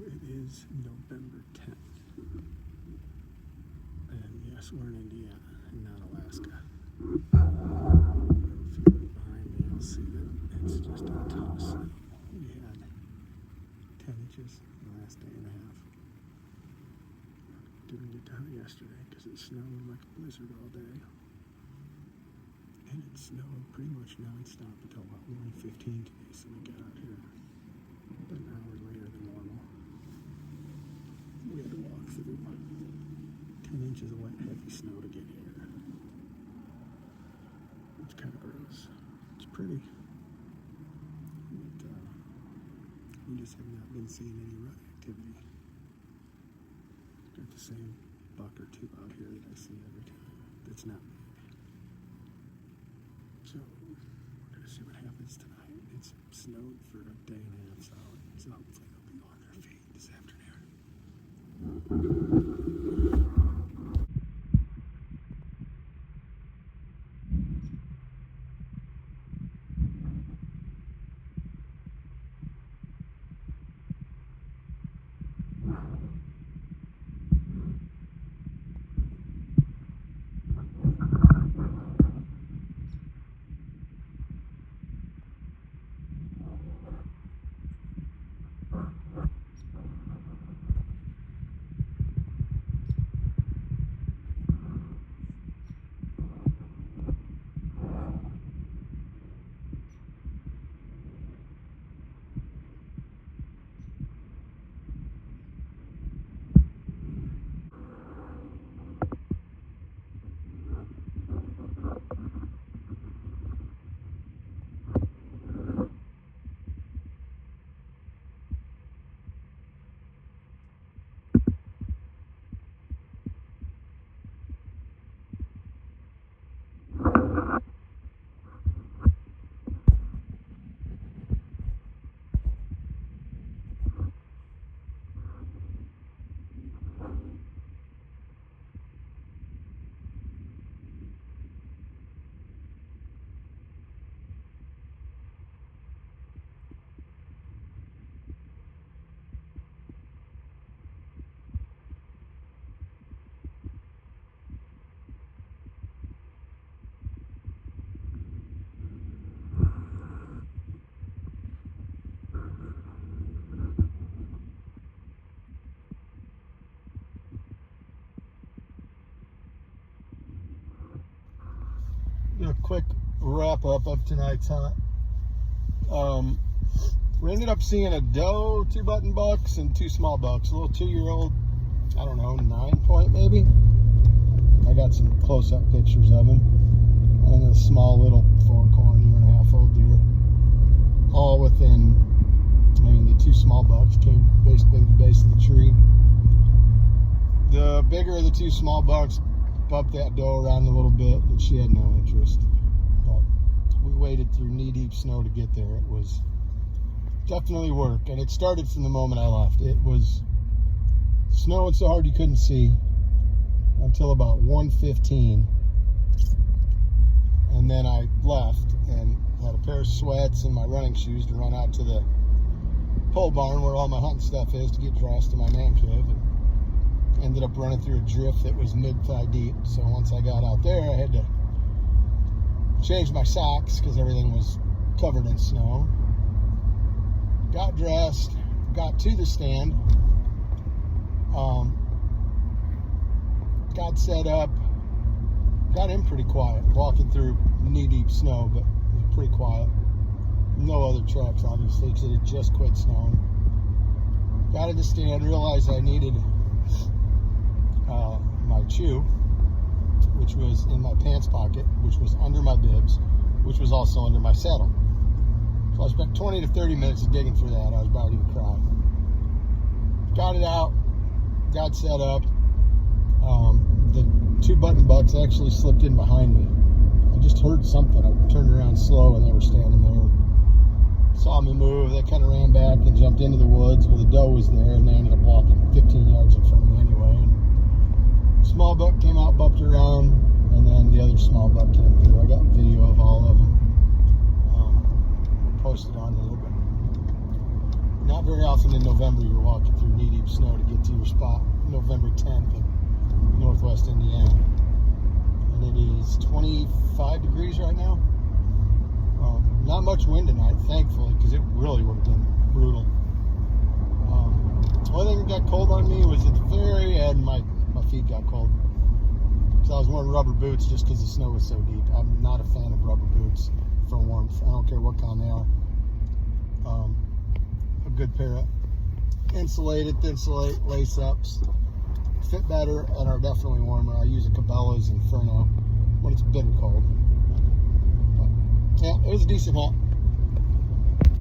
it is November 10th. And yes, we're in Indiana and not Alaska. If you look behind me, you'll see that it's just a ton of snow. We had 10 inches in the last day and a half. Didn't get down yesterday because it snowed like a blizzard all day. And it snowed pretty much non-stop until about 1:15 today, so we got out here about an hour later than normal. We had to walk through 10 inches of wet, heavy snow to get here. It's kind of gross. It's pretty. But we just have not been seeing any rut activity. Got the same buck or two out here that I see every time. That's not big. So we're gonna see what happens tonight. It's snowed for a day and a half solid, so hopefully they'll be on their feet this afternoon. A quick wrap up of tonight's hunt. We ended up seeing a doe, 2 button bucks, and 2 small bucks. A little 2-year-old, I don't know, 9-point maybe. I got some close-up pictures of him. And a small little 4-corn, 1.5-year-old deer. All within, the 2 small bucks came basically to the base of the tree. The bigger of the 2 small bucks bumped that doe around a little bit, but she had no interest. But we waded through knee-deep snow to get there. It was definitely work, and it started from the moment I left. It was snowing so hard you couldn't see until about 1:15, and then I left and had a pair of sweats and my running shoes to run out to the pole barn where all my hunting stuff is to get dressed in my man cave. And ended up running through a drift that was mid-thigh deep. So once I got out there, I had to change my socks because everything was covered in snow. Got dressed, got to the stand, got set up, got in pretty quiet, walking through knee-deep snow, but it was pretty quiet. No other tracks, obviously, because it had just quit snowing. Got in the stand, realized I needed my chew, which was in my pants pocket, which was under my bibs, which was also under my saddle. So I spent 20 to 30 minutes digging for that. I was about to cry. Got it out, got set up. The 2 button bucks actually slipped in behind me. I just heard something. I turned around slow and they were standing there. Saw me move. They kind of ran back and jumped into the woods where the doe was there, and they ended up walking 15 yards in front of me anyway. And small buck came out, bumped around, and then the other small buck came through. I got video of all of them posted on here. But not very often in November you're walking through knee-deep snow to get to your spot. November 10th in northwest Indiana. And it is 25 degrees right now. Not much wind tonight, thankfully, because it really would have been brutal. The only thing that got cold on me was at the very end, my feet got cold. So I was wearing rubber boots just because the snow was so deep. I'm not a fan of rubber boots for warmth. I don't care what kind they are. A good pair of insulated, thin slate lace-ups fit better and are definitely warmer. I use a Cabela's Inferno when it's bitter cold. But, yeah, it was a decent haul.